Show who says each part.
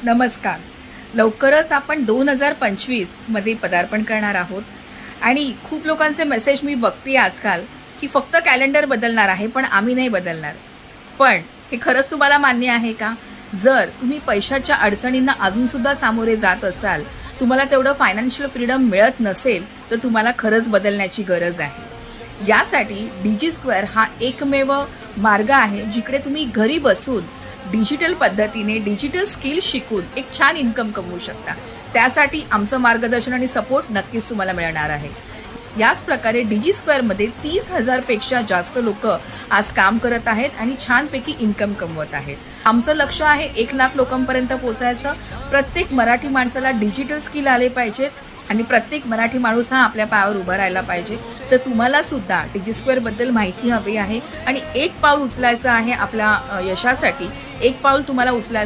Speaker 1: नमस्कार. लवकरच आपण 2025 मध्ये पदार्पण करणार आहोत आणि खूप लोकांचे मेसेज मी बघते आजकाल की फक्त कॅलेंडर बदलणार आहे पण आम्ही नाही बदलणार. पण हे खरंच तुम्हाला मान्य आहे का? जर तुम्ही पैशाच्या अडचणींना अजून सुद्धा सामोरे जात असाल, तुम्हाला तेवढं फायनान्शियल फ्रीडम मिळत नसेल, तर तुम्हाला खरंच बदलण्याची गरज आहे. यासाठी डीजी स्क्वेअर हा एकमेव मार्ग आहे जिकडे तुम्ही घरी बसून डिजिटल पद्धतीने डिजिटल स्किल शिकून एक छान इन्कम कमवू शकता. त्यासाठी आमचं मार्गदर्शन आणि सपोर्ट नक्कीच तुम्हाला मिळणार आहे. याच प्रकारे डीजी स्क्वेअरमध्ये 30,000 पेक्षा जास्त लोक आज काम करत आहेत आणि छानपैकी इन्कम कमवत आहेत. आमचं लक्ष आहे 1,00,000 लोकांपर्यंत पोहोचायचं. प्रत्येक मराठी माणसाला डिजिटल स्किल आले पाहिजेत आणि प्रत्येक मराठी माणूस हा आपल्या पायावर उभा राहायला पाहिजे. जर तुम्हाला सुद्धा डीजी स्क्वेअर बद्दल माहिती हवी आहे आणि एक पाऊल उचलायचं आहे आपल्या यशासाठी, एक पाऊल तुम्हाला उचलायचं